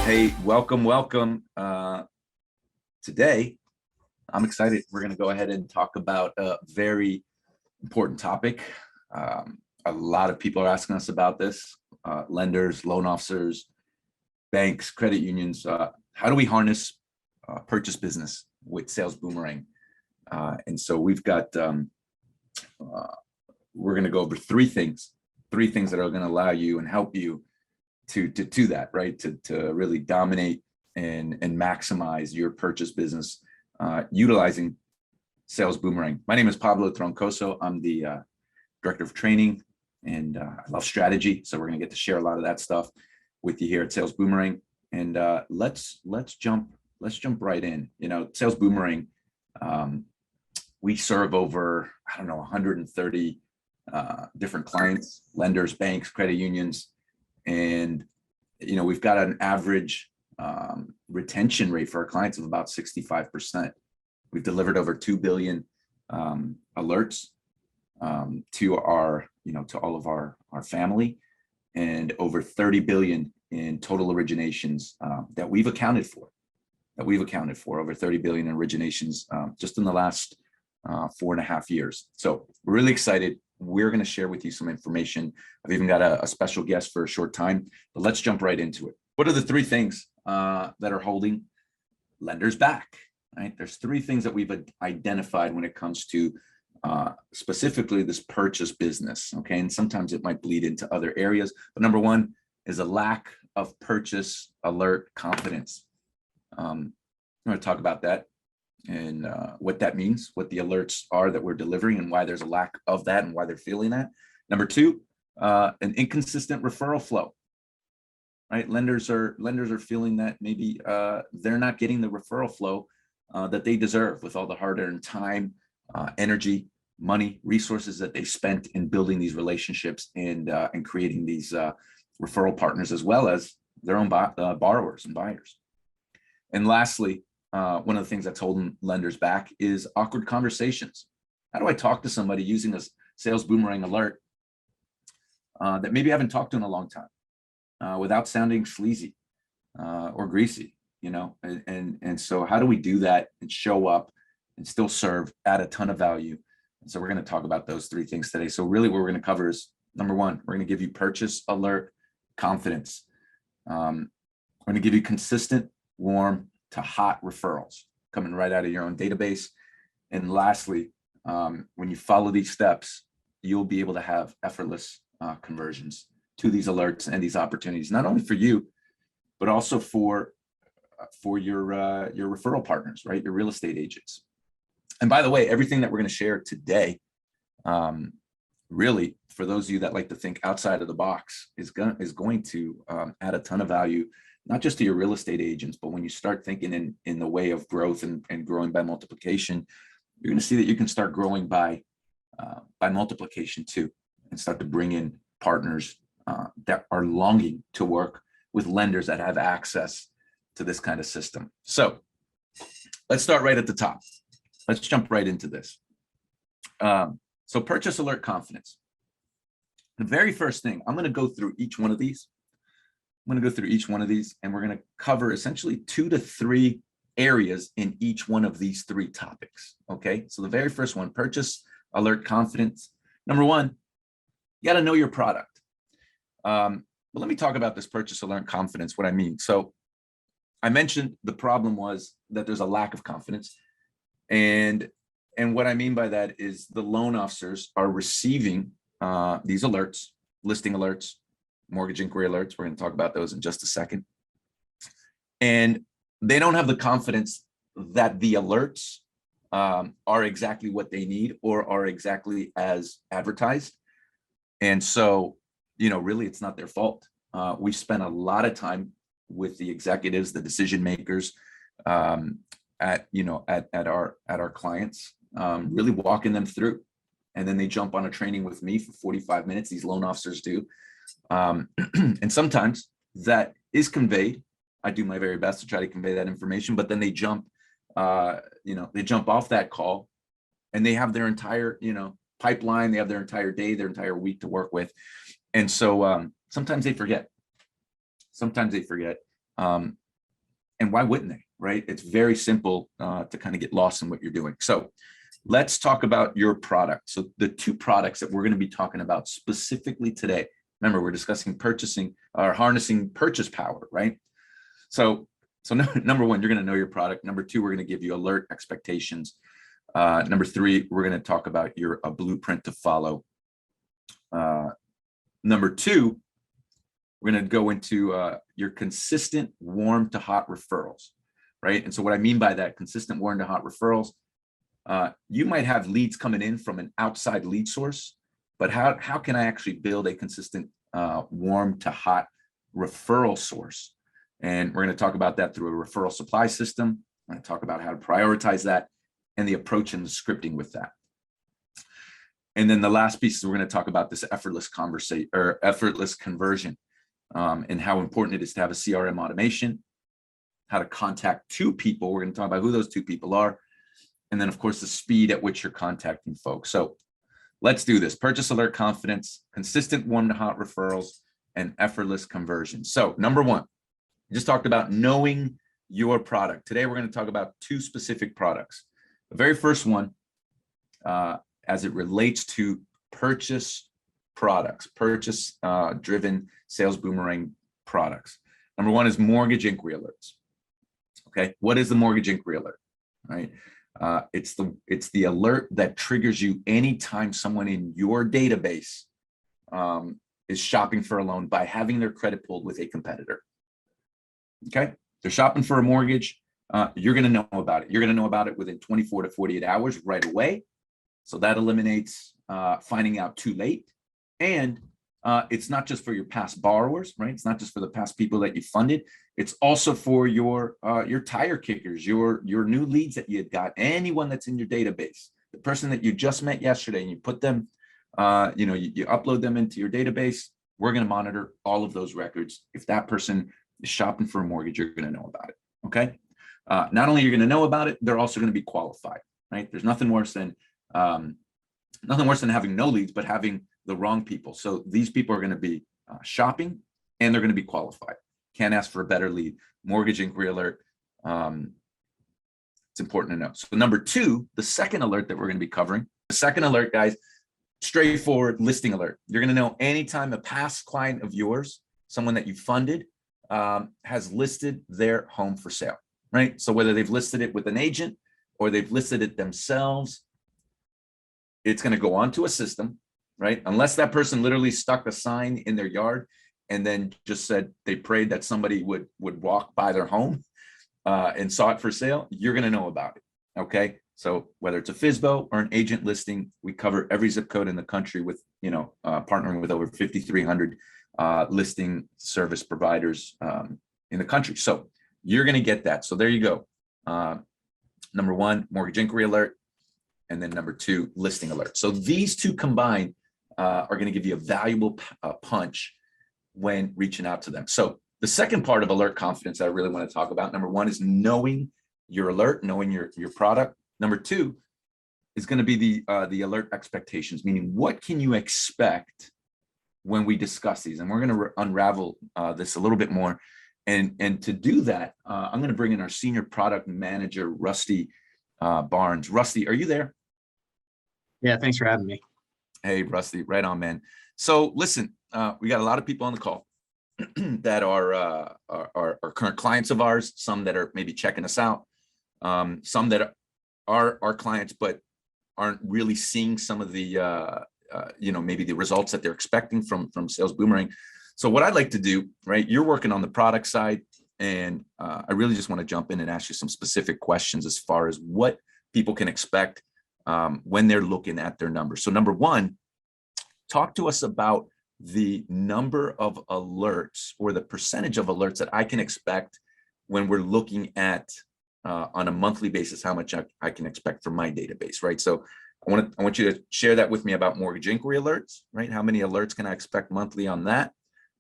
Hey, welcome. Today, I'm excited. We're going to go ahead and talk about a very important topic. A lot of people are asking us about this, lenders, loan officers, banks, credit unions. How do we harness purchase business with Sales Boomerang? And so we've got, we're going to go over three things that are going to allow you and help you to do that, right? To really dominate and maximize your purchase business utilizing Sales Boomerang. My name is Pablo Troncoso. I'm the director of training, and I love strategy. So we're going to get to share a lot of that stuff with you here at Sales Boomerang. And let's jump right in. You know, Sales Boomerang, we serve over, 130 different clients, lenders, banks, credit unions. And, we've got an average retention rate for our clients of about 65%. We've delivered over 2 billion alerts to our, to all of our family, and over 30 billion in total originations that we've accounted for. Over 30 billion in originations just in the last 4.5 years. So we're really excited. We're going to share with you some information. I've even got a special guest for a short time, but let's jump right into it. What are the three things that are holding lenders back, right? There's three things that we've identified when it comes to specifically this purchase business, okay? And sometimes it might bleed into other areas, but number one is a lack of purchase alert confidence. I'm going to talk about that and what that means, what the alerts are that we're delivering, and why there's a lack of that and why they're feeling that. Number two, an inconsistent referral flow, right? Lenders are feeling that maybe they're not getting the referral flow that they deserve with all the hard-earned time, energy, money, resources that they spent in building these relationships and creating these referral partners, as well as their own borrowers and buyers. And lastly, one of the things that's holding lenders back is awkward conversations. How do I talk to somebody using a Sales Boomerang alert that maybe I haven't talked to in a long time without sounding sleazy or greasy, and so how do we do that and show up and still serve, add a ton of value? And so we're going to talk about those three things today. So really what we're going to cover is, number one, we're going to give you purchase alert confidence. We're going to give you consistent, warm to hot referrals coming right out of your own database. And lastly, when you follow these steps, you'll be able to have effortless conversions to these alerts and these opportunities, not only for you, but also for your referral partners, right? Your real estate agents. And by the way, everything that we're going to share today, really, for those of you that like to think outside of the box, is going to add a ton of value, not just to your real estate agents, but when you start thinking in the way of growth and growing by multiplication, you're going to see that you can start growing by multiplication too, and start to bring in partners that are longing to work with lenders that have access to this kind of system. So let's start right at the top. Let's jump right into this. So purchase alert confidence. The very first thing, I'm going to go through each one of these. And we're going to cover essentially 2 to 3 areas in each one of these 3 topics. Okay, so the very first one, purchase alert confidence. Number one, you got to know your product. But let me talk about this purchase alert confidence, what I mean. So I mentioned the problem was that there's a lack of confidence. And what I mean by that is the loan officers are receiving these alerts, listing alerts, mortgage inquiry alerts. We're going to talk about those in just a second. And they don't have the confidence that the alerts are exactly what they need or are exactly as advertised. And so, really, it's not their fault. We've spent a lot of time with the executives, the decision makers at our clients, really walking them through. And then they jump on a training with me for 45 minutes. These loan officers do. And sometimes that is conveyed. I do my very best to try to convey that information, but then they jump off that call and they have their entire, pipeline. They have their entire day, their entire week to work with. And so sometimes they forget. And why wouldn't they, right? It's very simple to kind of get lost in what you're doing. So let's talk about your product. So the two products that we're going to be talking about specifically today, remember, we're discussing purchasing or harnessing purchase power, right? So number one, you're going to know your product. Number two, we're going to give you alert expectations. Number three, we're going to talk about a blueprint to follow. Number two, we're going to go into your consistent warm to hot referrals, right? And so what I mean by that, consistent warm to hot referrals, you might have leads coming in from an outside lead source, but how can I actually build a consistent warm to hot referral source? And we're going to talk about that through a referral supply system. I'm going to talk about how to prioritize that and the approach and the scripting with that. And then the last piece is we're going to talk about this effortless conversion and how important it is to have a CRM automation, how to contact two people. We're going to talk about who those two people are. And then of course, the speed at which you're contacting folks. So let's do this. Purchase alert confidence, consistent warm to hot referrals, and effortless conversion. So number one, we just talked about knowing your product. Today, we're going to talk about two specific products. The very first one, as it relates to purchase products, purchase-driven sales boomerang products. Number one is mortgage inquiry alerts. Okay, what is the mortgage inquiry alert? Right, it's the alert that triggers you anytime someone in your database is shopping for a loan by having their credit pulled with a competitor. Okay, they're shopping for a mortgage. You're going to know about it. You're going to know about it within 24 to 48 hours right away. So that eliminates finding out too late. And it's not just for your past borrowers, right? It's not just for the past people that you funded. It's also for your tire kickers, your new leads that you had got, anyone that's in your database, the person that you just met yesterday, and you put them, you upload them into your database. We're going to monitor all of those records. If that person is shopping for a mortgage, you're going to know about it. Okay. Not only are you going to know about it, they're also going to be qualified, right? There's nothing worse than having no leads, but having the wrong people. So these people are going to be shopping and they're going to be qualified. Can't ask for a better lead. Mortgage inquiry alert. It's important to know. So number two, the second alert that we're going to be covering, the second alert, guys, straightforward listing alert. You're going to know anytime a past client of yours, someone that you funded, has listed their home for sale, right? So whether they've listed it with an agent or they've listed it themselves, it's going to go onto a system, right? Unless that person literally stuck a sign in their yard and then just said they prayed that somebody would walk by their home and saw it for sale, you're going to know about it. Okay. So whether it's a FSBO or an agent listing, we cover every zip code in the country with, partnering with over 5,300 listing service providers in the country. So you're going to get that. So there you go. Number one, mortgage inquiry alert. And then number two, listing alert. So these two combined are going to give you a valuable punch when reaching out to them. So the second part of alert confidence that I really want to talk about, number one, is knowing your alert, knowing your product. Number two is going to be the alert expectations, meaning what can you expect when we discuss these? And we're going to unravel this a little bit more. And to do that, I'm going to bring in our senior product manager, Rusty Barnes. Rusty, are you there? Yeah, thanks for having me. Hey, Rusty, right on, man. So listen, we got a lot of people on the call that are current clients of ours, some that are maybe checking us out, some that are our clients, but aren't really seeing some of the, maybe the results that they're expecting from Sales Boomerang. So what I'd like to do, right, you're working on the product side, and I really just want to jump in and ask you some specific questions as far as what people can expect when they're looking at their numbers. So number one, talk to us about the number of alerts or the percentage of alerts that I can expect when we're looking at on a monthly basis, how much I can expect from my database, right? So I want you to share that with me about mortgage inquiry alerts, right? How many alerts can I expect monthly on that?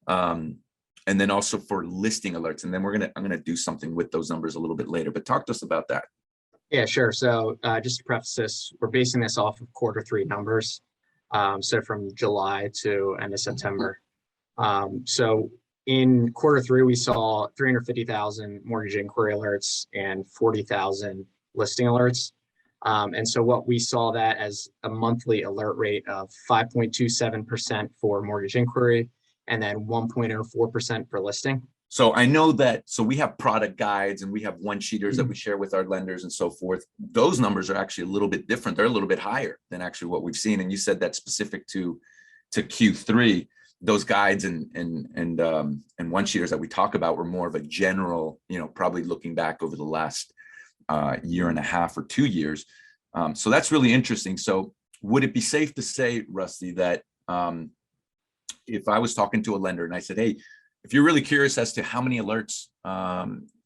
And then also for listing alerts. And then I'm gonna do something with those numbers a little bit later, but talk to us about that. Yeah, sure. So just to preface this, we're basing this off of Q3 numbers. So from July to end of September. So in Q3, we saw 350,000 mortgage inquiry alerts and 40,000 listing alerts. And so what we saw that as a monthly alert rate of 5.27% for mortgage inquiry and then 1.04% for listing. So I know that, so we have product guides and we have one-sheeters that we share with our lenders and so forth. Those numbers are actually a little bit different. They're a little bit higher than actually what we've seen. And you said that's specific to Q3. Those guides and one-sheeters that we talk about were more of a general, probably looking back over the last year and a half or 2 years. So that's really interesting. So would it be safe to say, Rusty, that if I was talking to a lender and I said, hey, if you're really curious as to how many alerts,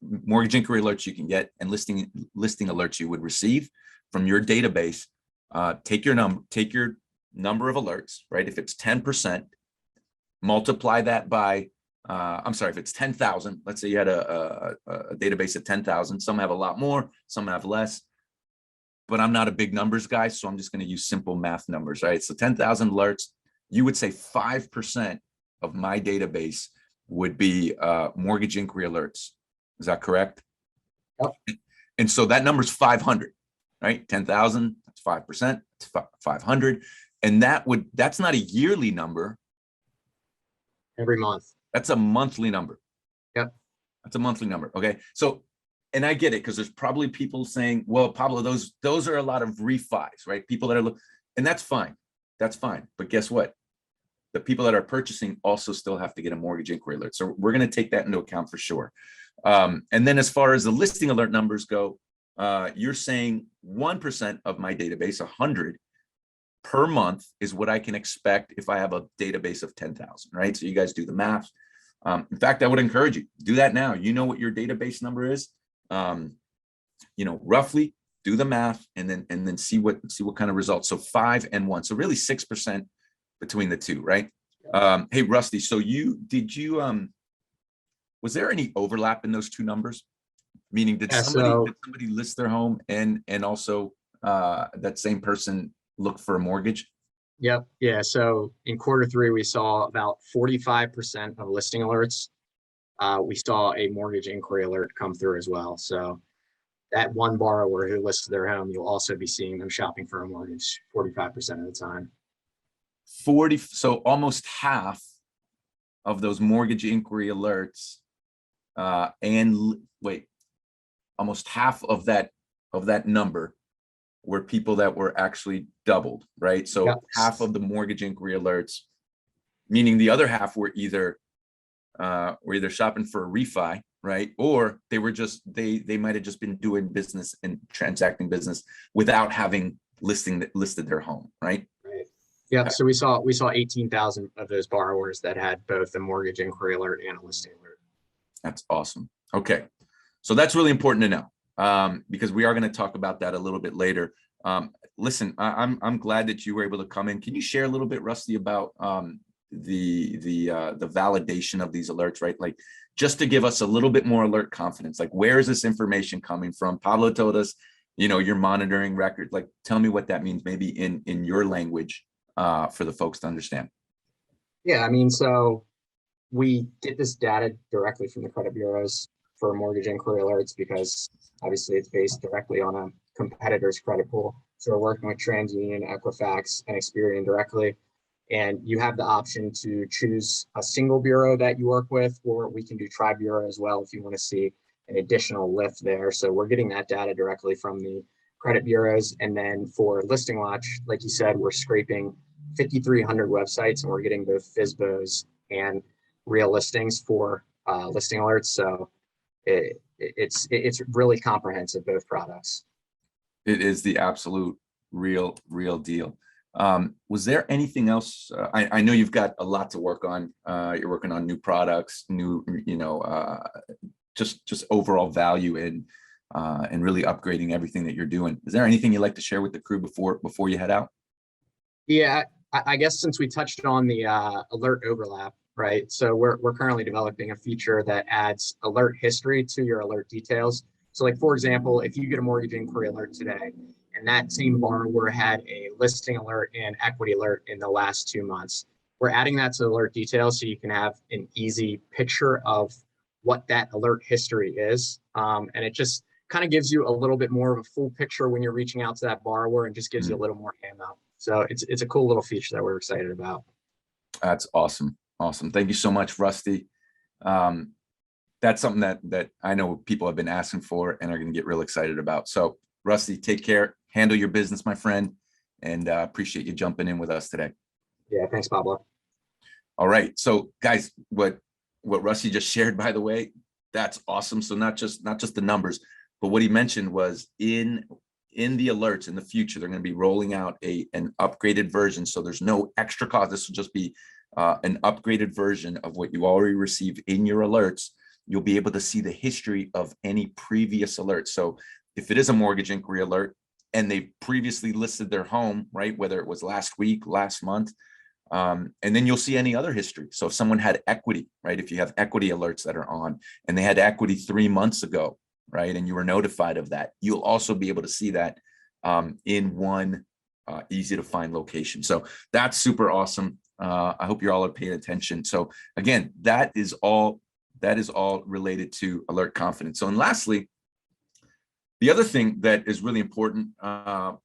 mortgage inquiry alerts you can get and listing alerts you would receive from your database, take your number of alerts, right? If it's 10%, multiply that by, if it's 10,000, let's say you had a database of 10,000, some have a lot more, some have less, but I'm not a big numbers guy, so I'm just going to use simple math numbers, right? So 10,000 alerts, you would say 5% of my database would be mortgage inquiry alerts. Is that correct? Yep. And so that number is 500, right? 10,000, that's 5%, it's 500. And that's not a yearly number. Every month. That's a monthly number. Yep. That's a monthly number. Okay. So, and I get it, because there's probably people saying, well, Pablo, those are a lot of refis, right? People that are, and that's fine. That's fine. But guess what? The people that are purchasing also still have to get a mortgage inquiry alert. So we're going to take that into account for sure. And then as far as the listing alert numbers go, you're saying 1% of my database, 100 per month, is what I can expect if I have a database of 10,000, right? So you guys do the math. In fact, I would encourage you, do that now. You know what your database number is, roughly do the math and then see what kind of results. So 5 and 1. So really 6% between the two, right? Hey, Rusty, so was there any overlap in those two numbers? Meaning, did somebody list their home and also that same person look for a mortgage? Yep. Yeah. So in Q3, we saw about 45% of listing alerts. We saw a mortgage inquiry alert come through as well. So that one borrower who lists their home, you'll also be seeing them shopping for a mortgage 45% of the time. 40. So almost half of those mortgage inquiry alerts, almost half of that number were people that were actually doubled, right? So Yep. Half of the mortgage inquiry alerts, meaning the other half were either shopping for a refi, right? Or they were they might have just been doing business and transacting business without having listed their home, right? Right. Yeah. So we saw 18,000 of those borrowers that had both a mortgage inquiry alert and a listing alert. That's awesome. Okay. So that's really important to know, because we are going to talk about that a little bit later. Listen, I'm glad that you were able to come in. Can you share a little bit, Rusty, about the validation of these alerts, right? Like, just to give us a little bit more alert confidence, like, where is this information coming from? Pablo told us, you're monitoring records. Like, tell me what that means, maybe in your language, for the folks to understand. Yeah, I mean, so we get this data directly from the credit bureaus for mortgage inquiry alerts, because obviously it's based directly on a competitor's credit pool. So we're working with TransUnion, Equifax, and Experian directly. And you have the option to choose a single bureau that you work with, or we can do tri-bureau as well if you want to see an additional lift there. So we're getting that data directly from the credit bureaus. And then for Listing Watch, like you said, we're scraping 5,300 websites, and we're getting both FSBOs and real listings for listing alerts. So it's really comprehensive, both products. It is the absolute real deal. Was there anything else? I know you've got a lot to work on. You're working on new products, just overall value and really upgrading everything that you're doing. Is there anything you'd like to share with the crew before you head out? Yeah, I guess since we touched on the alert overlap, right? So we're currently developing a feature that adds alert history to your alert details. So, like, for example, if you get a mortgage inquiry alert today, and that same borrower had a listing alert and equity alert in the last 2 months, we're adding that to alert details so you can have an easy picture of what that alert history is. And it just kind of gives you a little bit more of a full picture when you're reaching out to that borrower, and just gives you a little more ammo. So it's a cool little feature that we're excited about. That's awesome. Awesome. Thank you so much, Rusty. That's something that I know people have been asking for and are going to get real excited about. So Rusty, take care, handle your business, my friend, and appreciate you jumping in with us today. Yeah, thanks, Pablo. All right. So guys, what Rusty just shared, by the way, that's awesome. So not just the numbers, but what he mentioned was in the alerts in the future, they're going to be rolling out an upgraded version. So there's no extra cost. This will just be an upgraded version of what you already received in your alerts. You'll be able to see the history of any previous alerts. So if it is a mortgage inquiry alert and they previously listed their home, right, whether it was last week, last month, and then you'll see any other history. So if someone had equity, right, if you have equity alerts that are on and they had equity 3 months ago, right, and you were notified of that, you'll also be able to see that in one easy to find location. So that's super awesome. I hope you all are paying attention. So again, that is all related to alert confidence. So, and lastly, the other thing that is really important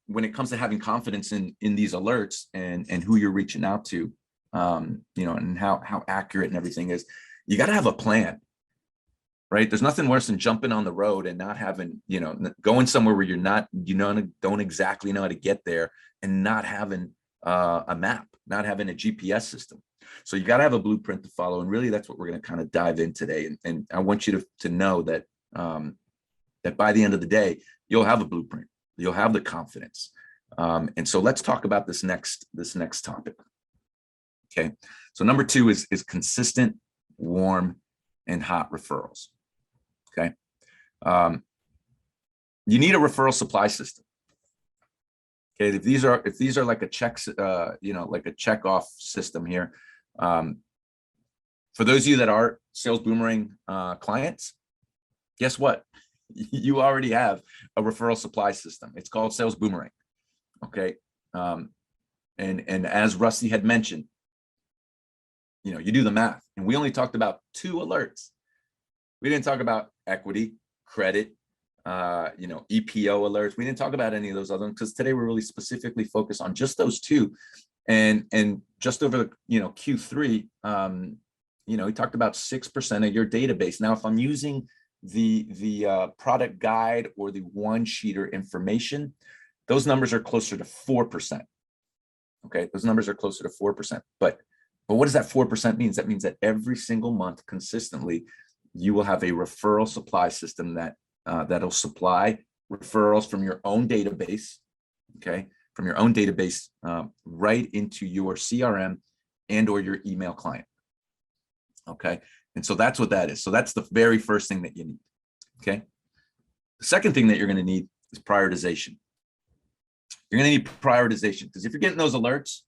when it comes to having confidence in these alerts and who you're reaching out to, and how accurate and everything is, you got to have a plan, right? There's nothing worse than jumping on the road and not having, going somewhere where you're not, don't exactly know how to get there, and not having a map, not having a GPS system. So you got to have a blueprint to follow. And really that's what we're going to kind of dive in today. And I want you to know that, that by the end of the day, you'll have a blueprint, you'll have the confidence. And so let's talk about this next topic. Okay. So number 2 is consistent, warm, and hot referrals. Okay. You need a referral supply system. Okay, if these are like a checks, like a check off system here. For those of you that are Sales Boomerang clients, guess what? You already have a referral supply system. It's called Sales Boomerang. Okay, and as Rusty had mentioned, you do the math, and we only talked about 2 alerts. We didn't talk about equity, credit, EPO alerts. We didn't talk about any of those other ones because today we're really specifically focused on just those 2. And just over, Q3, we talked about 6% of your database. Now, if I'm using the product guide or the one-sheeter information, those numbers are closer to 4%. Okay, those numbers are closer to 4%. But what does that 4% mean? That means that every single month consistently, you will have a referral supply system that'll supply referrals from your own database, okay, from your own database right into your CRM and or your email client, okay? And so that's what that is. So that's the very first thing that you need, okay? The second thing that you're gonna need is prioritization. You're gonna need prioritization because if you're getting those alerts,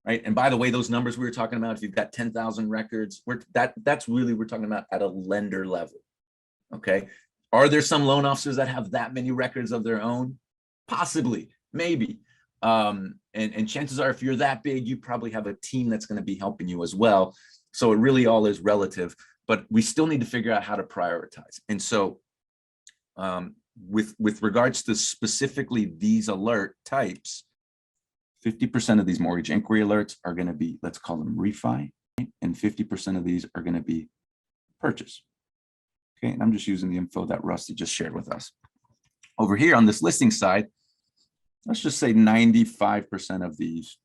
right? And by the way, those numbers we were talking about, if you've got 10,000 records, that's really, we're talking about at a lender level, okay? Are there some loan officers that have that many records of their own? Possibly, maybe. And chances are, if you're that big, you probably have a team that's going to be helping you as well. So it really all is relative, but we still need to figure out how to prioritize. And so with regards to specifically these alert types, 50% of these mortgage inquiry alerts are going to be, let's call them refi, and 50% of these are going to be purchase. Okay, and I'm just using the info that Rusty just shared with us. Over here on this listing side, let's just say 95% of these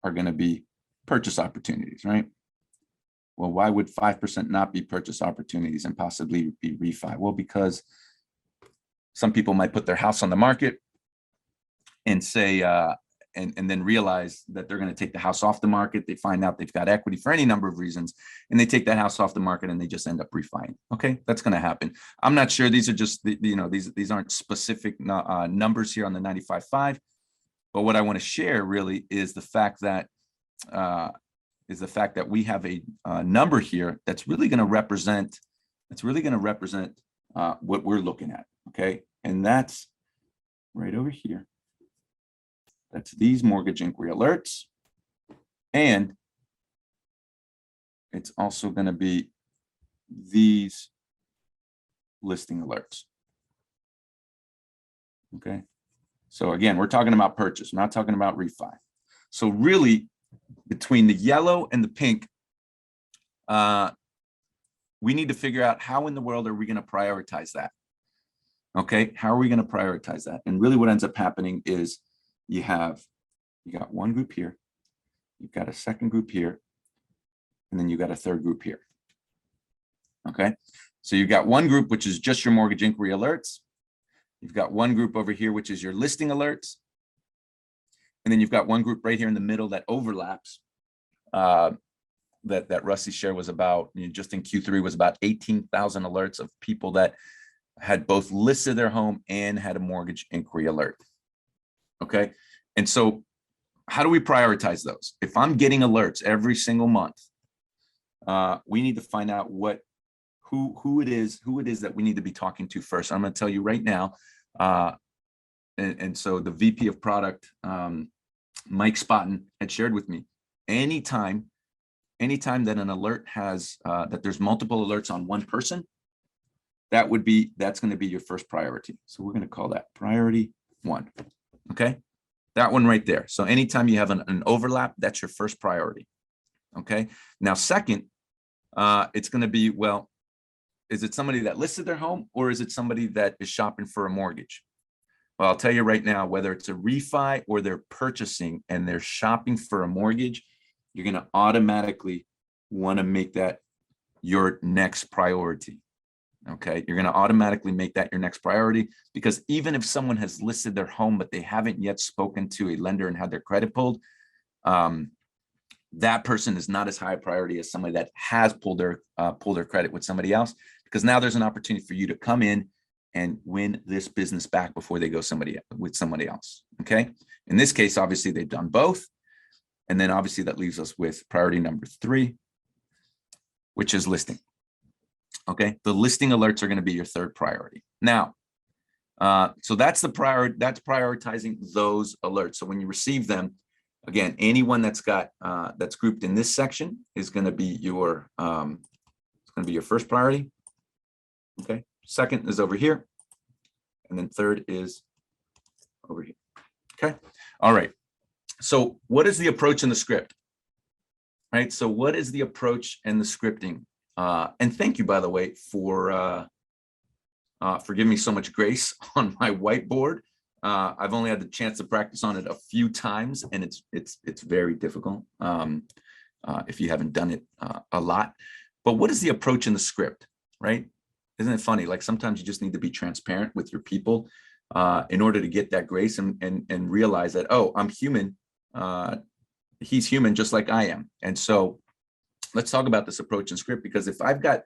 are going to be purchase opportunities, right? Well, why would 5% not be purchase opportunities and possibly be refi? Well, because some people might put their house on the market and say, and then realize that they're going to take the house off the market. They find out they've got equity for any number of reasons, and they take that house off the market and they just end up refining. Okay, that's going to happen. I'm not sure. These are just, these aren't specific numbers here on the 95.5. But what I want to share really is the fact that we have a number here that's really going to represent, what we're looking at. Okay, and that's right over here. That's these mortgage inquiry alerts and it's also going to be these listing alerts. Okay. So again, we're talking about purchase, we're not talking about refi. So really, between the yellow and the pink, we need to figure out how in the world are we going to prioritize that? Okay, how are we going to prioritize that? And really what ends up happening is you got one group here, you've got a second group here, and then you got a third group here. Okay, so you've got one group, which is just your mortgage inquiry alerts. You've got one group over here, which is your listing alerts. And then you've got one group right here in the middle that overlaps. That Rusty shared was about, just in Q3 was about 18,000 alerts of people that had both listed their home and had a mortgage inquiry alert. Okay. And so how do we prioritize those? If I'm getting alerts every single month, we need to find out who it is that we need to be talking to first. I'm going to tell you right now. And so the VP of product, Mike Spotton, had shared with me, anytime that an alert has, that there's multiple alerts on one person, that's going to be your first priority. So we're going to call that priority 1. Okay. That one right there. So anytime you have an overlap, that's your first priority. Okay. Now, second, it's going to be, well, is it somebody that listed their home or is it somebody that is shopping for a mortgage? Well, I'll tell you right now, whether it's a refi or they're purchasing and they're shopping for a mortgage, you're going to automatically want to make that your next priority. Okay. You're going to automatically make that your next priority, because even if someone has listed their home, but they haven't yet spoken to a lender and had their credit pulled, that person is not as high a priority as somebody that has pulled their credit with somebody else, because now there's an opportunity for you to come in and win this business back before they go with somebody else. Okay. In this case, obviously they've done both. And then obviously that leaves us with priority number 3, which is listing. Okay. The listing alerts are going to be your third priority. Now, so that's prioritizing those alerts. So when you receive them, again, anyone that's got, that's grouped in this section is going to be your, first priority. Okay. Second is over here. And then third is over here. Okay. All right. So what is the approach in the script? Right. So what is the approach and the scripting? And thank you, by the way, for giving me so much grace on my whiteboard. I've only had the chance to practice on it a few times, and it's very difficult if you haven't done it a lot. But what is the approach in the script, right? Isn't it funny? Like sometimes you just need to be transparent with your people in order to get that grace and realize that, oh, I'm human. He's human just like I am. And so let's talk about this approach and script, because if I've got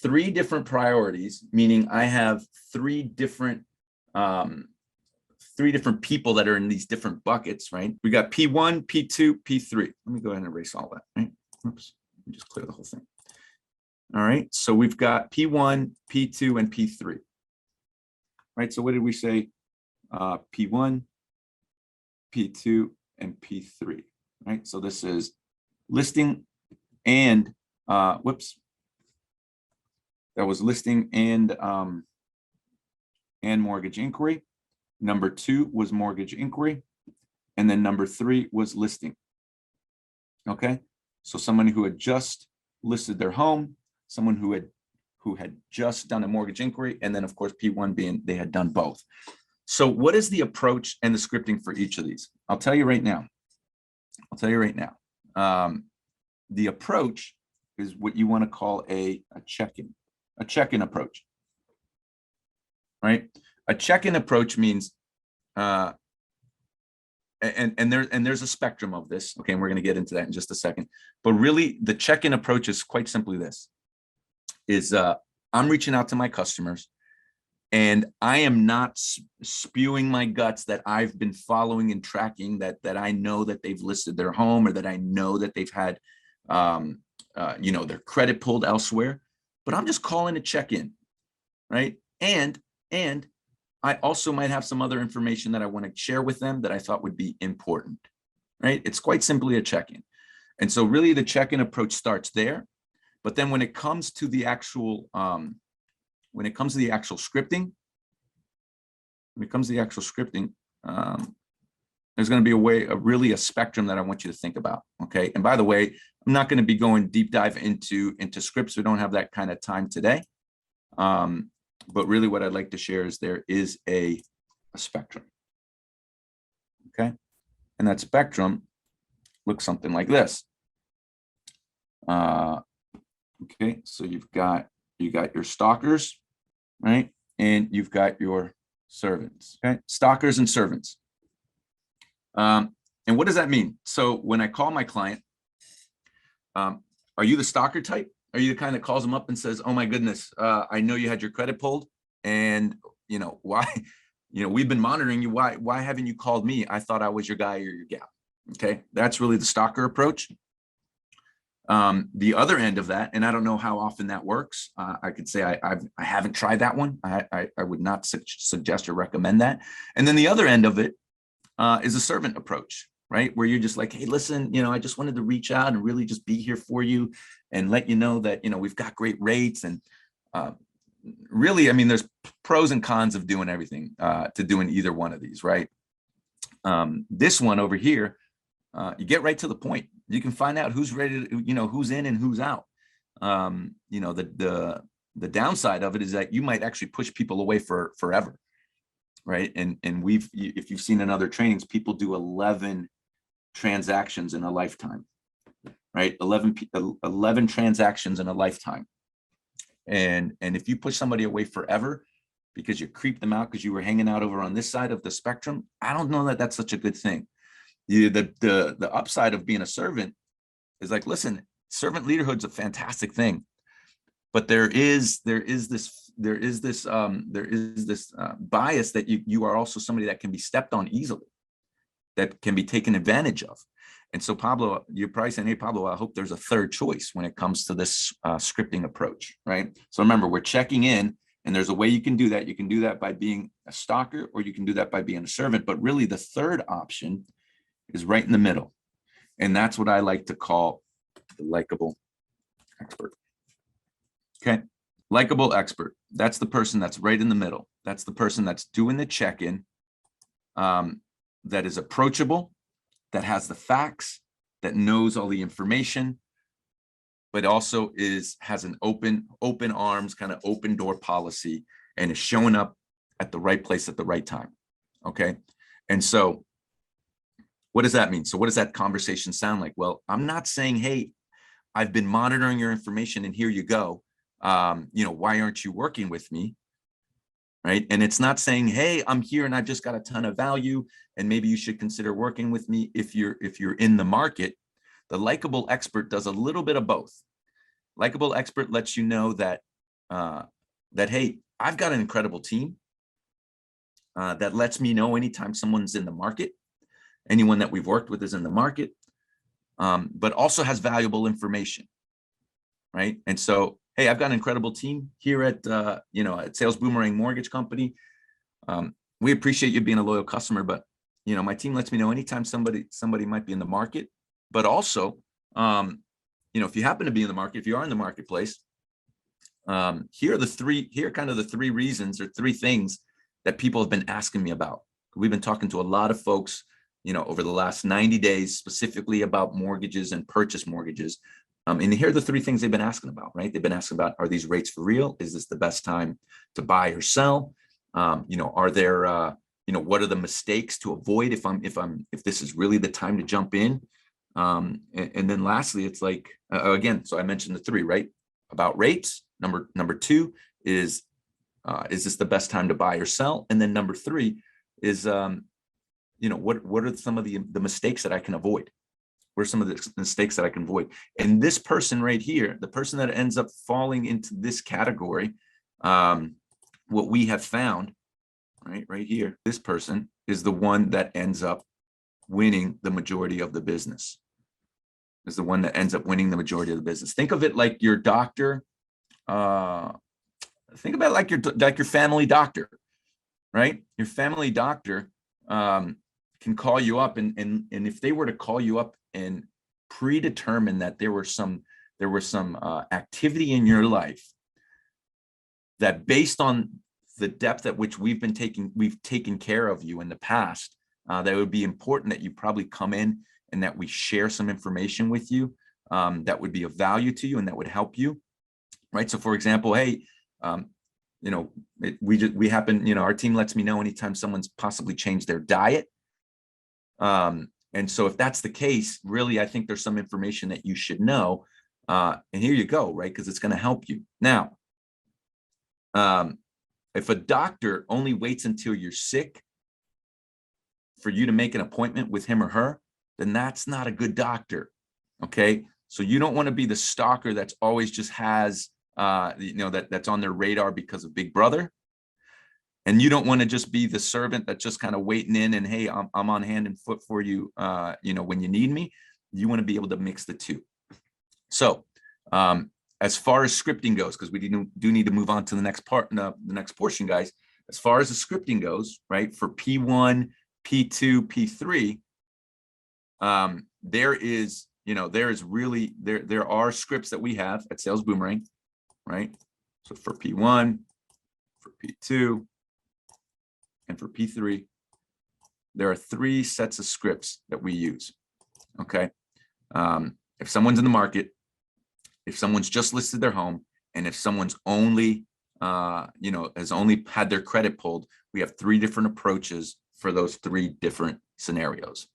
3 different priorities, meaning I have 3 different people that are in these different buckets, right? We got P1, P2, P3. Let me go ahead and erase all that, right? Oops, let me just clear the whole thing. All right, so we've got P1, P2, and P3, right? So what did we say? P1, P2, and P3, right? So this is listing and, whoops, that was listing and mortgage inquiry. Number 2 was mortgage inquiry. And then number 3 was listing. Okay, so someone who had just listed their home, someone who had just done a mortgage inquiry, and then of course P1 being they had done both. So what is the approach and the scripting for each of these? I'll tell you right now. The approach is what you want to call a check-in approach, right? A check-in approach means, and there's a spectrum of this. Okay, and we're going to get into that in just a second. But really, the check-in approach is quite simply this: I'm reaching out to my customers, and I am not spewing my guts that I've been following and tracking, that I know that they've listed their home, or that I know that they've had their credit pulled elsewhere. But I'm just calling to check in, right? And I also might have some other information that I want to share with them that I thought would be important, right? It's quite simply a check-in. And so really the check-in approach starts there. But then when it comes to the actual scripting, there's going to be really a spectrum that I want you to think about. Okay. And by the way, I'm not going to be going deep dive into scripts. We don't have that kind of time today. But really what I'd like to share is there is a spectrum. Okay. And that spectrum looks something like this. Okay. So you got your stalkers, right? And you've got your servants. Okay. Stalkers and servants. And what does that mean? So when I call my client, are you the stalker type? Are you the kind that calls them up and says, oh my goodness, I know you had your credit pulled and why, we've been monitoring you. Why haven't you called me? I thought I was your guy or your gal. Okay. That's really the stalker approach. The other end of that, and I don't know how often that works. I could say I haven't tried that one. I would not suggest or recommend that. And then the other end of it is a servant approach, right? Where you're just like, hey, listen, I just wanted to reach out and really just be here for you and let you know that, we've got great rates. And really, I mean, there's pros and cons of doing everything, to doing either one of these, right? This one over here, you get right to the point. You can find out who's ready to, who's in and who's out. The downside of it is that you might actually push people away forever. Right. And if you've seen in other trainings, people do 11 transactions in a lifetime, right? 11 transactions in a lifetime. And if you push somebody away forever because you creep them out because you were hanging out over on this side of the spectrum, I don't know that that's such a good thing. The upside of being a servant is like, listen, servant leaderhood's a fantastic thing, but there is this bias that you are also somebody that can be stepped on easily, that can be taken advantage of. And so Pablo, you're probably saying, hey, Pablo, I hope there's a third choice when it comes to this scripting approach, right? So remember, we're checking in, and there's a way you can do that. You can do that by being a stalker, or you can do that by being a servant. But really the third option is right in the middle. And that's what I like to call the likable expert. Okay. Likable expert. That's the person that's right in the middle. That's the person that's doing the check-in, that is approachable, that has the facts, that knows all the information, but also has an open arms, kind of open door policy, and is showing up at the right place at the right time. Okay. And so what does that mean? So what does that conversation sound like? Well, I'm not saying, hey, I've been monitoring your information and here you go. Why aren't you working with me? Right. And it's not saying, hey, I'm here and I've just got a ton of value and maybe you should consider working with me if you're in the market. The likable expert does a little bit of both. Likable expert lets you know that, hey, I've got an incredible team that lets me know anytime someone's in the market, anyone that we've worked with is in the market, but also has valuable information. Right. And so, hey, I've got an incredible team here at Sales Boomerang Mortgage Company. We appreciate you being a loyal customer, but my team lets me know anytime somebody might be in the market. But also, if you happen to be in the market, if you are in the marketplace, here are the three reasons or three things that people have been asking me about. We've been talking to a lot of folks, over the last 90 days, specifically about mortgages and purchase mortgages. And here are the three things they've been asking about, right? They've been asking about, are these rates for real? Is this the best time to buy or sell? Are there, what are the mistakes to avoid if this is really the time to jump in? And then lastly, it's like, again, so I mentioned the three, right? About rates. Number two is this the best time to buy or sell? And then number three is, what are some of the mistakes that I can avoid? What are some of the mistakes that I can avoid? And this person right here, the person that ends up falling into this category, what we have found, right here, this person is the one that ends up winning the majority of the business. Is the one that ends up winning the majority of the business. Think of it like your doctor. Think about it like your family doctor, right? Your family doctor can call you up, and if they were to call you up and predetermine that there there was some activity in your life that, based on the depth at which we've taken care of you in the past, that it would be important that you probably come in and that we share some information with you that would be of value to you and that would help you, right? So for example, hey, we happen, our team lets me know anytime someone's possibly changed their diet. And so if that's the case, really, I think there's some information that you should know. And here you go, right? Because it's going to help you. Now, if a doctor only waits until you're sick for you to make an appointment with him or her, then that's not a good doctor. Okay. So you don't want to be the stalker that's always just has, that's on their radar because of Big Brother. And you don't want to just be the servant that's just kind of waiting in and, hey, I'm on hand and foot for you, when you need me. You want to be able to mix the two. So as far as scripting goes, because we do need to move on to the next part, the next portion, guys. As far as the scripting goes, right, for P1, P2, P3, there are scripts that we have at Sales Boomerang, right? So for P1, for P2, and for P3, there are 3 sets of scripts that we use. Okay. If someone's in the market, if someone's just listed their home, and if someone's only, has only had their credit pulled, we have 3 different approaches for those 3 different scenarios.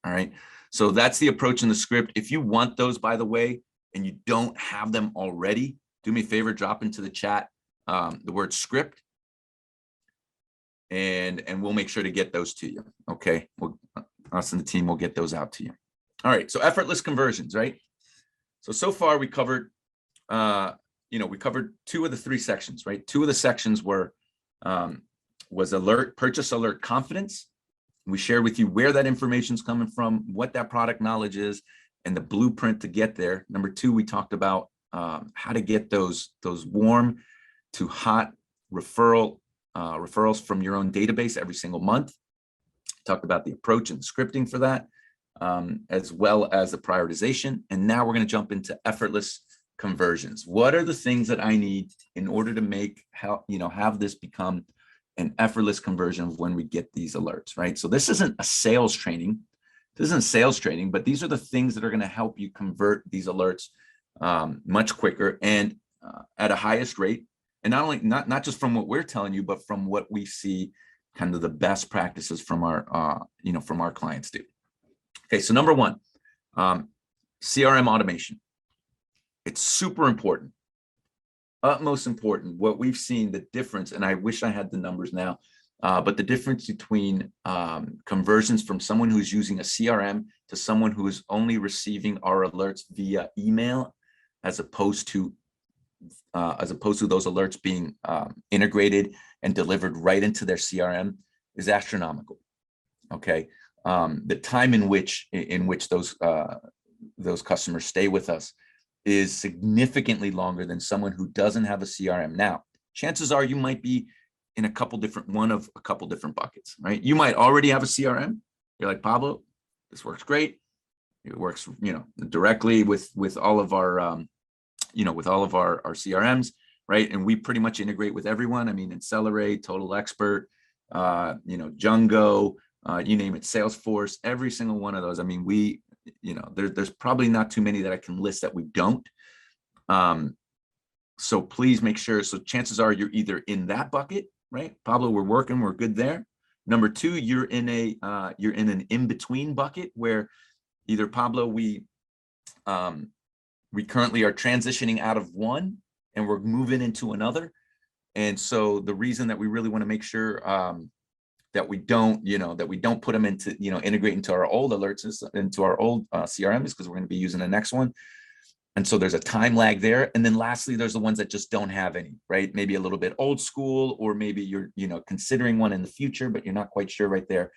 All right. So that's the approach in the script. If you want those, by the way, and you don't have them already, do me a favor, drop into the chat the word script, and we'll make sure to get those to you. Okay. Us and the team will get those out to you. All right. So effortless conversions, right? So far we covered, we covered 2 of the 3 sections, right? 2 of the sections were, was purchase alert confidence. We shared with you where that information is coming from, what that product knowledge is, and the blueprint to get there. Number 2, we talked about how to get those warm to hot referrals from your own database every single month. Talked about the approach and scripting for that, as well as the prioritization. And now we're going to jump into effortless conversions. What are the things that I need in order to have this become an effortless conversion of when we get these alerts, right? So this isn't a sales training. This isn't sales training, but these are the things that are going to help you convert these alerts much quicker and at a highest rate. And not just from what we're telling you, but from what we see kind of the best practices from our clients do. Okay, so number 1, CRM automation. It's super important, utmost important. What we've seen, the difference, and I wish I had the numbers now, but the difference between conversions from someone who's using a CRM to someone who is only receiving our alerts via email, as opposed to those alerts being integrated and delivered right into their CRM, is astronomical. Okay, the time in which those customers stay with us is significantly longer than someone who doesn't have a CRM. Now, chances are you might be in a couple different buckets, right? You might already have a CRM. You're like, Pablo, this works great. It works, directly with all of our our CRMs, right? And we pretty much integrate with everyone. I mean, Accelerate, Total Expert, Jungo, you name it, Salesforce, every single one of those. I mean, there's probably not too many that I can list that we don't. So please make sure. So chances are you're either in that bucket, right? Pablo, we're good there. Number 2, you're in an in-between bucket where either, Pablo, we currently are transitioning out of one and we're moving into another. And so the reason that we really want to make sure that we don't put them into, integrate into our old alerts, into our old CRM, is because we're going to be using the next one. And so there's a time lag there. And then lastly, there's the ones that just don't have any, right? Maybe a little bit old school, or maybe you're, considering one in the future, but you're not quite sure right there.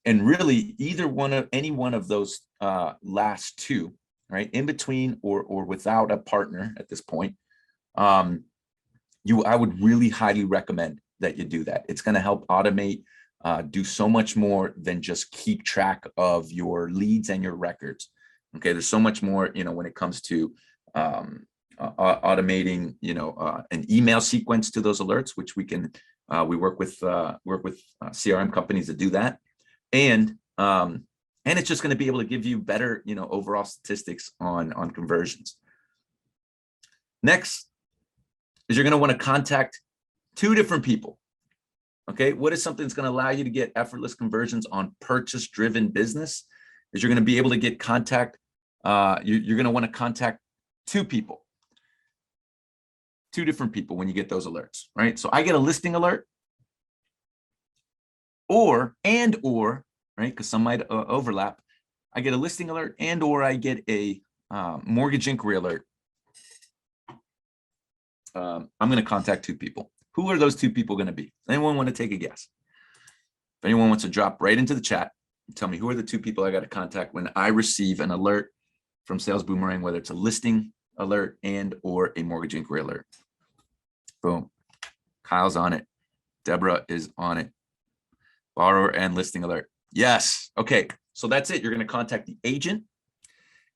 And really any one of those last 2, right, in between or without a partner at this point, I would really highly recommend that you do that. It's going to help automate, do so much more than just keep track of your leads and your records. Okay, there's so much more, when it comes to automating, an email sequence to those alerts, which we can, we work with CRM companies that do that. And it's just going to be able to give you better, overall statistics on conversions. Next is you're going to want to contact 2 different people. Okay, what is something that's going to allow you to get effortless conversions on purchase-driven business? Is you're going to be able to get contact. You're going to want to contact 2 people, 2 different people when you get those alerts, right? So I get a listing alert, or right, because some might overlap. I get a listing alert or I get a mortgage inquiry alert. I'm going to contact 2 people. Who are those 2 people going to be? Anyone want to take a guess? If anyone wants to drop right into the chat, tell me who are the 2 people I got to contact when I receive an alert from Sales Boomerang, whether it's a listing alert or a mortgage inquiry alert. Boom. Kyle's on it. Deborah is on it. Borrower and listing alert. Yes. Okay. So that's it. You're going to contact the agent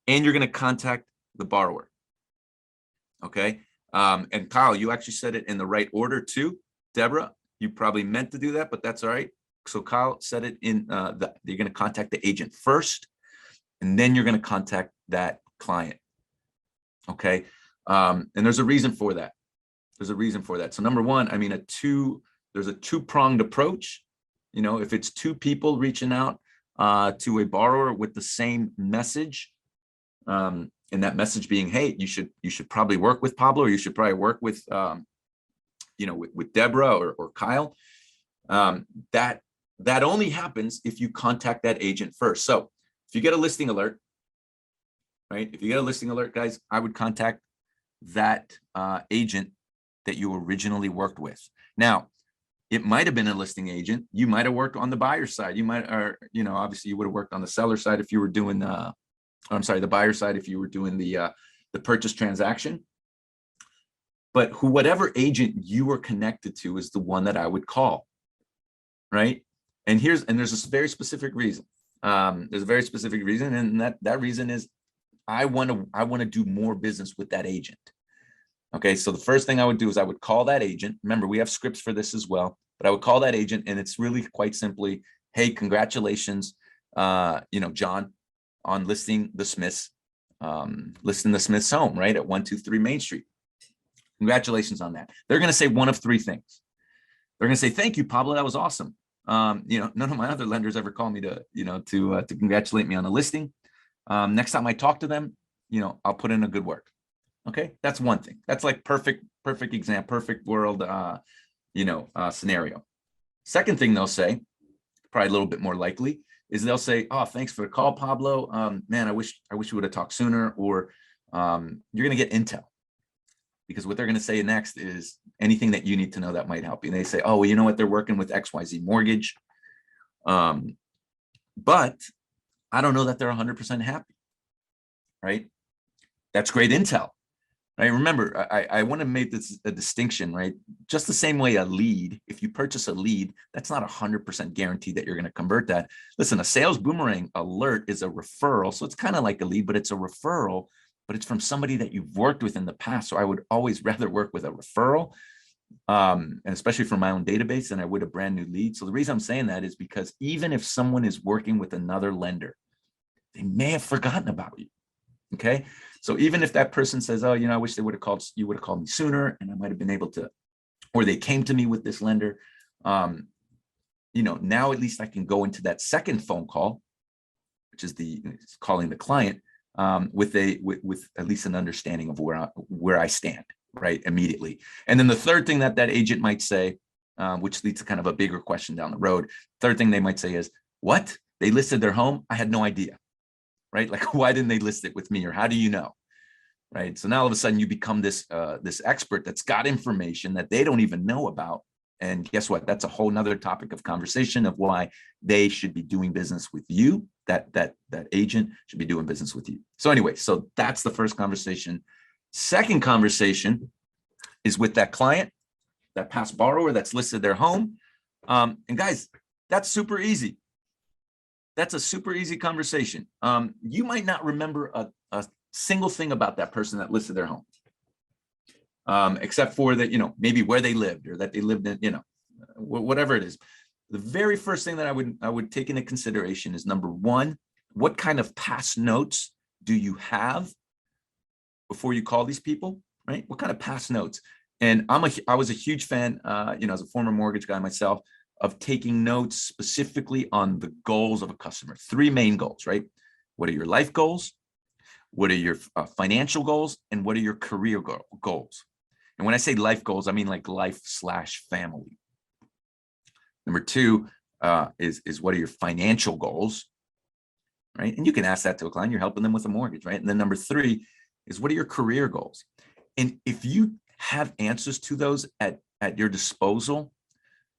and you're going to contact the borrower. Okay. And Kyle, you actually said it in the right order too. Deborah, you probably meant to do that, but that's all right. So Kyle said it in you're going to contact the agent first, and then you're going to contact that client. Okay. And there's a reason for that. So number one, I mean, there's a 2-pronged approach. If it's 2 people reaching out to a borrower with the same message, and that message being, hey, you should probably work with Pablo, or you should probably work with, with Deborah or Kyle. That only happens if you contact that agent first. So if you get a listing alert, right? If you get a listing alert, guys, I would contact that agent that you originally worked with. Now, it might have been a listing agent. You might have worked on the buyer side. You might, or obviously you would have worked on the seller side if you were doing the buyer side if you were doing the purchase transaction. But whatever agent you were connected to is the one that I would call, right? And there's a very specific reason. There's a very specific reason, and that reason is I want to do more business with that agent. Okay, so the first thing I would do is I would call that agent. Remember, we have scripts for this as well, but I would call that agent, and it's really quite simply, hey, congratulations, John, on listing the Smiths home, right, at 123 Main Street. Congratulations on that. They're going to say one of 3 things. They're going to say, thank you, Pablo, that was awesome. None of my other lenders ever call me to congratulate me on a listing. Next time I talk to them, I'll put in a good word. Okay, that's one thing. That's like perfect example, perfect world, scenario. Second thing they'll say, probably a little bit more likely, is they'll say, oh, thanks for the call, Pablo. Man, I wish we would have talked sooner, or you're going to get intel. Because what they're going to say next is anything that you need to know that might help you. And they say, oh, well, you know what? They're working with XYZ Mortgage. But I don't know that they're 100% happy, right? That's great intel. Right? Remember, I want to make this a distinction, right? Just the same way a lead, if you purchase a lead, that's not 100% guaranteed that you're going to convert that. Listen, a Sales Boomerang alert is a referral. So it's kind of like a lead, but it's a referral, but it's from somebody that you've worked with in the past. So I would always rather work with a referral, and especially from my own database, than I would a brand new lead. So the reason I'm saying that is because even if someone is working with another lender, they may have forgotten about you. Okay. So even if that person says, oh, I wish you would have called me sooner, and I might have been able to, or they came to me with this lender, now at least I can go into that second phone call, which is calling the client, with at least an understanding of where I stand, right, immediately. And then the third thing that agent might say, which leads to kind of a bigger question down the road. Third thing they might say is, what? They listed their home? I had no idea. Right? Like, why didn't they list it with me? Or how do you know? Right? So now all of a sudden you become this expert that's got information that they don't even know about. And guess what? That's a whole nother topic of conversation of why they should be doing business with you. That agent should be doing business with you. So anyway, so that's the first conversation. Second conversation is with that client, that past borrower that's listed their home. And guys, that's super easy. That's a super easy conversation. You might not remember a single thing about that person that listed their home, except for that, maybe where they lived or that they lived in, whatever it is. The very first thing that I would take into consideration is, number one, what kind of past notes do you have before you call these people, right? What kind of past notes? And I was a huge fan, as a former mortgage guy myself, of taking notes specifically on the goals of a customer. 3 main goals, right? What are your life goals? What are your financial goals? And what are your career goals? And when I say life goals, I mean like life/family. Number 2 is what are your financial goals, right? And you can ask that to a client. You're helping them with a mortgage, right? And then number 3 is what are your career goals? And if you have answers to those at your disposal,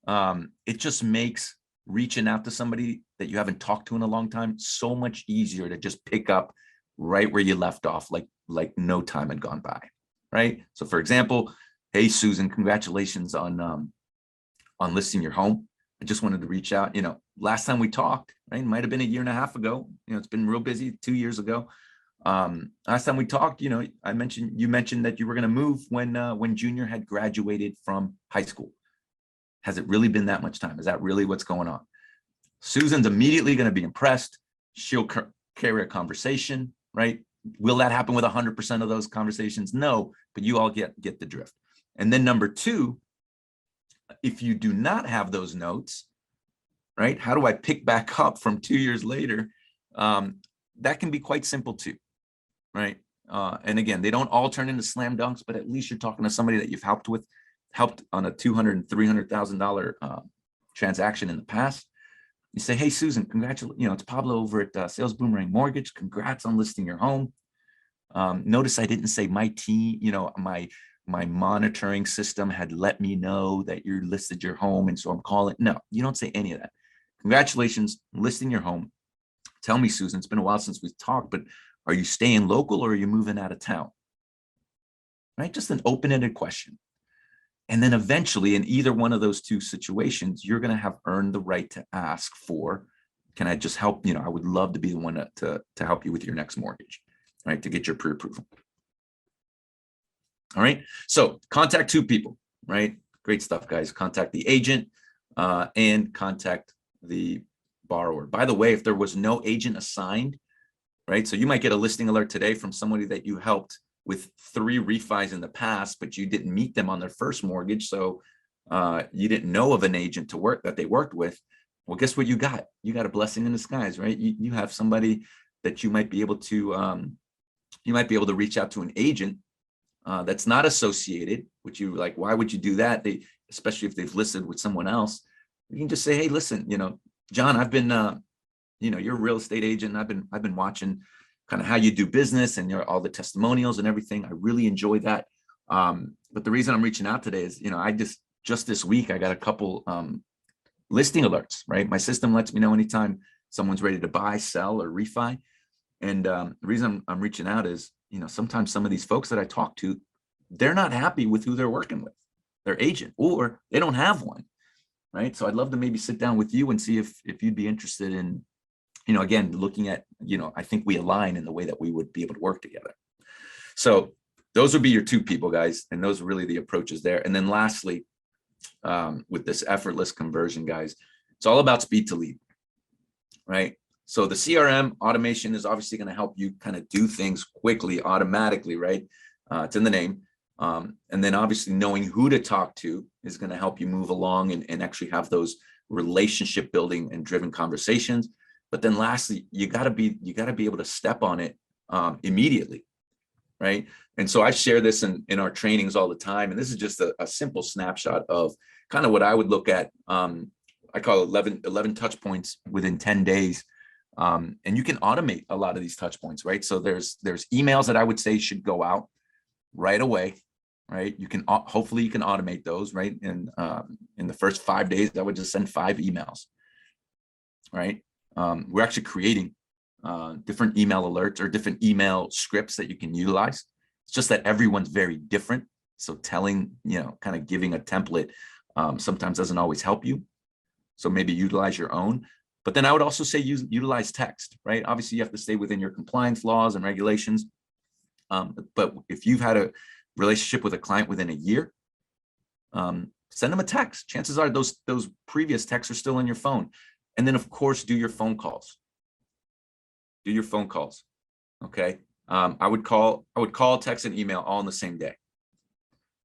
it just makes reaching out to somebody that you haven't talked to in a long time so much easier to just pick up right where you left off, like no time had gone by, right? So for example, hey, Susan, congratulations on listing your home. I just wanted to reach out. Last time we talked, right, it might have been a year and a half ago. It's been real busy, 2 years ago. Last time we talked, you mentioned that you were going to move when Junior had graduated from high school. Has it really been that much time? Is that really what's going on? Susan's immediately going to be impressed. She'll carry a conversation, right? Will that happen with 100% of those conversations? No, but you all get the drift. And then number 2, if you do not have those notes, right? How do I pick back up from 2 years later? That can be quite simple too, right? And again, they don't all turn into slam dunks, but at least you're talking to somebody that you've helped on a $200,000 and $300,000 transaction in the past. You say, hey, Susan, congratulations. It's Pablo over at Sales Boomerang Mortgage. Congrats on listing your home. Notice I didn't say my team, my monitoring system had let me know that you listed your home. And so I'm calling. No, you don't say any of that. Congratulations, listing your home. Tell me, Susan, it's been a while since we've talked, but are you staying local or are you moving out of town? Right? Just an open-ended question. And then eventually in either one of those 2 situations, you're going to have earned the right to ask for, can I just help? I would love to be the one to help you with your next mortgage, right? To get your pre-approval. All right. So contact 2 people, right? Great stuff, guys. Contact the agent and contact the borrower. By the way, if there was no agent assigned, right? So you might get a listing alert today from somebody that you helped with 3 refis in the past, but you didn't meet them on their first mortgage. So you didn't know of an agent that they worked with. Well, guess what you got? You got a blessing in disguise, right? You have somebody that you might be able to reach out to an agent that's not associated, which you like, why would you do that? Especially if they've listed with someone else, you can just say, hey, listen, John, I've been, you're a real estate agent. I've been watching kind of how you do business and all the testimonials and everything. I really enjoy that. But the reason I'm reaching out today is, I just this week, I got a couple listing alerts, right? My system lets me know anytime someone's ready to buy, sell, or refi. And the reason I'm reaching out is, sometimes some of these folks that I talk to, they're not happy with who they're working with, their agent, or they don't have one, right? So I'd love to maybe sit down with you and see if you'd be interested in, again, looking at, I think we align in the way that we would be able to work together. So those would be your 2 people, guys. And those are really the approaches there. And then lastly, with this effortless conversion, guys, it's all about speed to lead, right? So the CRM automation is obviously going to help you kind of do things quickly, automatically, right? It's in the name. And then obviously knowing who to talk to is going to help you move along and actually have those relationship building and driven conversations. But then lastly, you got to be able to step on it immediately, right? And so I share this in our trainings all the time. And this is just a simple snapshot of kind of what I would look at. I call it 11 touch points within 10 days. And you can automate a lot of these touch points, right? So there's emails that I would say should go out right away, right? You can hopefully you can automate those, right? And in the first 5 days, I would just send 5 emails, right? We're actually creating different email alerts or different email scripts that you can utilize. It's just that everyone's very different. So telling, kind of giving a template sometimes doesn't always help you. So maybe utilize your own. But then I would also say utilize text, right? Obviously, you have to stay within your compliance laws and regulations. But if you've had a relationship with a client within a year, send them a text. Chances are those previous texts are still on your phone. And then of course, do your phone calls. Do your phone calls. Okay. I would call, text, and email all in the same day.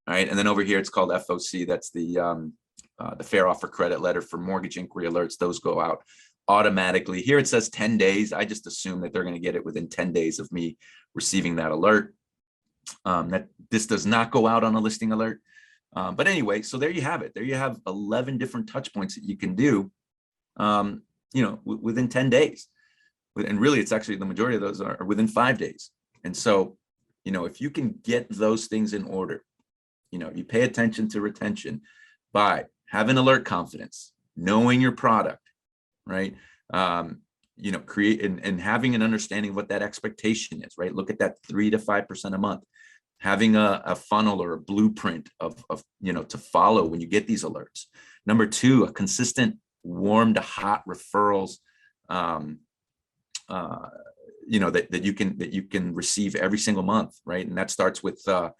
All right. And then over here, it's called FOC. That's the Fair Offer Credit Letter for mortgage inquiry alerts. Those go out automatically. Here it says 10 days. I just assume that they're going to get it within 10 days of me receiving that alert. That this does not go out on a listing alert. But anyway, so there you have it. There you have 11 different touch points that you can do, within 10 days. And really, it's actually the majority of those are within 5 days. And so, if you can get those things in order, you pay attention to retention by having alert confidence, knowing your product, right? Create and having an understanding of what that expectation is, right? Look at that 3 to 5% a month, having a funnel or a blueprint of to follow when you get these alerts. Number 2, a consistent warm to hot referrals, that you can receive every single month, right? And that starts with your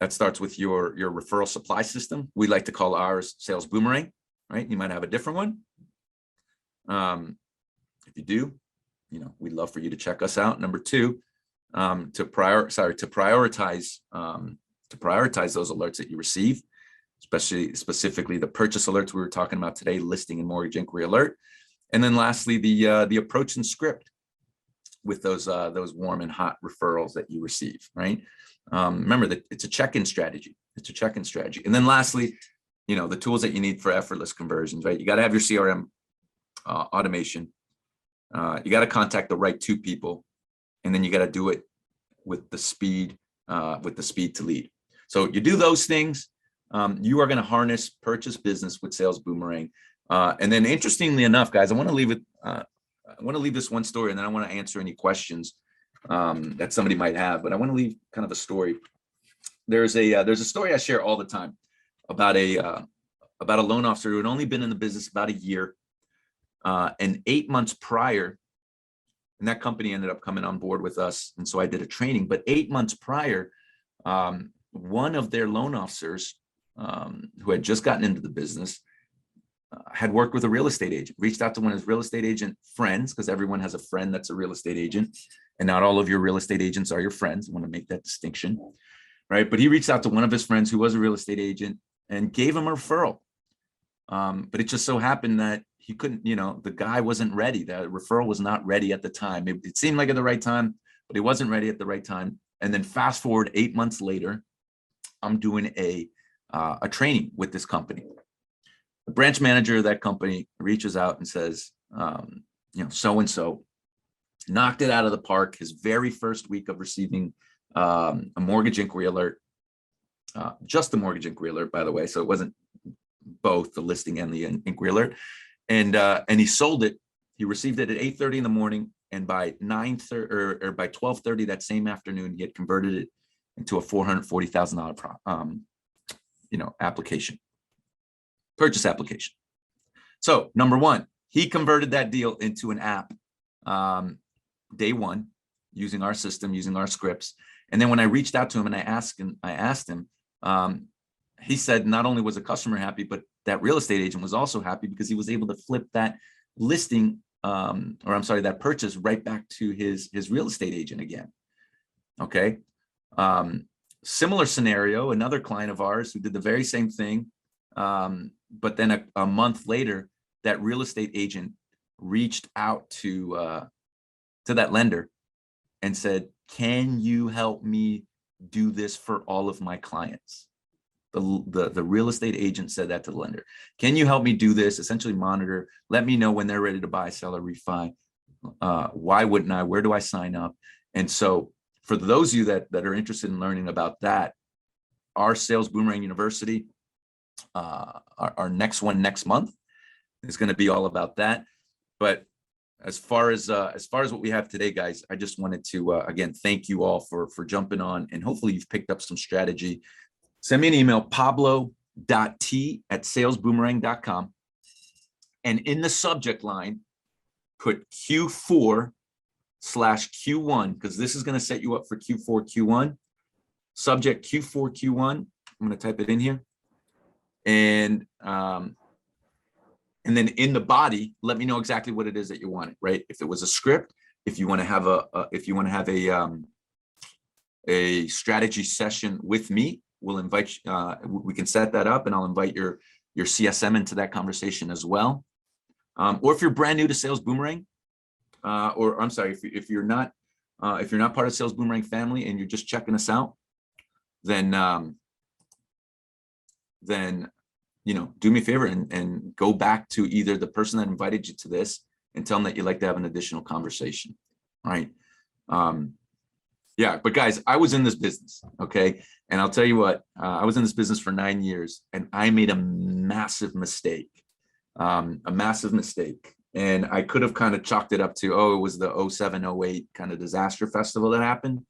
referral supply system. We like to call ours Sales Boomerang, right? You might have a different one. If you do, we'd love for you to check us out. Number 2, to prioritize those alerts that you receive, specifically the purchase alerts we were talking about today, listing and mortgage inquiry alert. And then lastly, the approach and script with those warm and hot referrals that you receive, right? Remember that it's a check-in strategy. And then lastly, the tools that you need for effortless conversions, right? You got to have your CRM automation. You got to contact the right 2 people, and then you got to do it with the speed to lead. So you do those things, you are going to harness purchase business with Sales Boomerang. And then, interestingly enough, guys, I want to leave this one story, and then I want to answer any questions that somebody might have. But I want to leave kind of a story. There's a story I share all the time about a loan officer who had only been in the business about a year, and 8 months prior, and that company ended up coming on board with us, and so I did a training. But 8 months prior, one of their loan officers, who had just gotten into the business, had worked with a real estate agent, reached out to one of his real estate agent friends, because everyone has a friend that's a real estate agent, and not all of your real estate agents are your friends. I want to make that distinction, right? But he reached out to one of his friends who was a real estate agent and gave him a referral. But it just so happened that he couldn't, the guy wasn't ready. The referral was not ready at the time. It seemed like at the right time, but he wasn't ready at the right time. And then fast forward 8 months later, I'm doing a training with this company. The branch manager of that company reaches out and says, so-and-so knocked it out of the park his very first week of receiving a mortgage inquiry alert, just the mortgage inquiry alert, by the way. So it wasn't both the listing and the inquiry alert. And he sold it. He received it at 8:30 in the morning, and by 9:30 or by 12:30 that same afternoon, he had converted it into a $440,000 purchase application. So number 1, he converted that deal into an app day 1, using our system, using our scripts. And then when I reached out to him and I asked him, he said not only was the customer happy, but that real estate agent was also happy because he was able to flip that listing, that purchase right back to his real estate agent again. Okay. Similar scenario, another client of ours who did the very same thing. But then a month later, that real estate agent reached out to that lender and said, "Can you help me do this for all of my clients?" The real estate agent said that to the lender. "Can you help me do this? Essentially monitor, let me know when they're ready to buy, sell, or refi. Why wouldn't I? Where do I sign up?" And so for those of you that are interested in learning about that, our Sales Boomerang University, our next one next month is going to be all about that. But as far as what we have today, guys, I just wanted to again thank you all for jumping on, and hopefully you've picked up some strategy. Send me an email, pablo.t@salesboomerang.com, and in the subject line put Q4 Q1, because this is going to set you up for Q4, Q1. Subject Q4, Q1. I'm going to type it in here. And then in the body, let me know exactly what it is that you want, right? If it was a script, if you want to have a strategy session with me, we'll invite, we can set that up, and I'll invite your CSM into that conversation as well. Or if you're brand new to Sales Boomerang, or I'm sorry, if you're not part of Sales Boomerang family and you're just checking us out, then you know, do me a favor and go back to either the person that invited you to this and tell them that you'd like to have an additional conversation, right? Yeah, but guys, I was in this business, okay? And I'll tell you what, I was in this business for 9 years, and I made a massive mistake, And I could have kind of chalked it up to, oh, it was the 07, 08 kind of disaster festival that happened.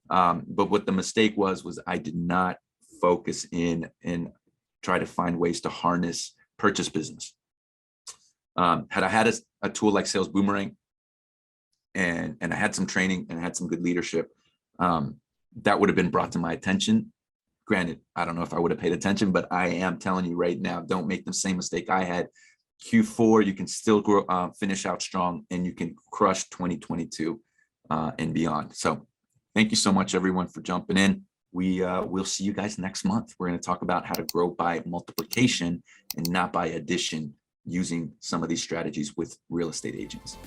But what the mistake was I did not focus in and try to find ways to harness purchase business. Had I had a tool like Sales Boomerang, and I had some training and I had some good leadership, that would have been brought to my attention. Granted, I don't know if I would have paid attention, but I am telling you right now, don't make the same mistake I had. Q4, you can still grow, finish out strong, and you can crush 2022 and beyond. So thank you so much, everyone, for jumping in. We'll see you guys next month. We're going to talk about how to grow by multiplication and not by addition, using some of these strategies with real estate agents.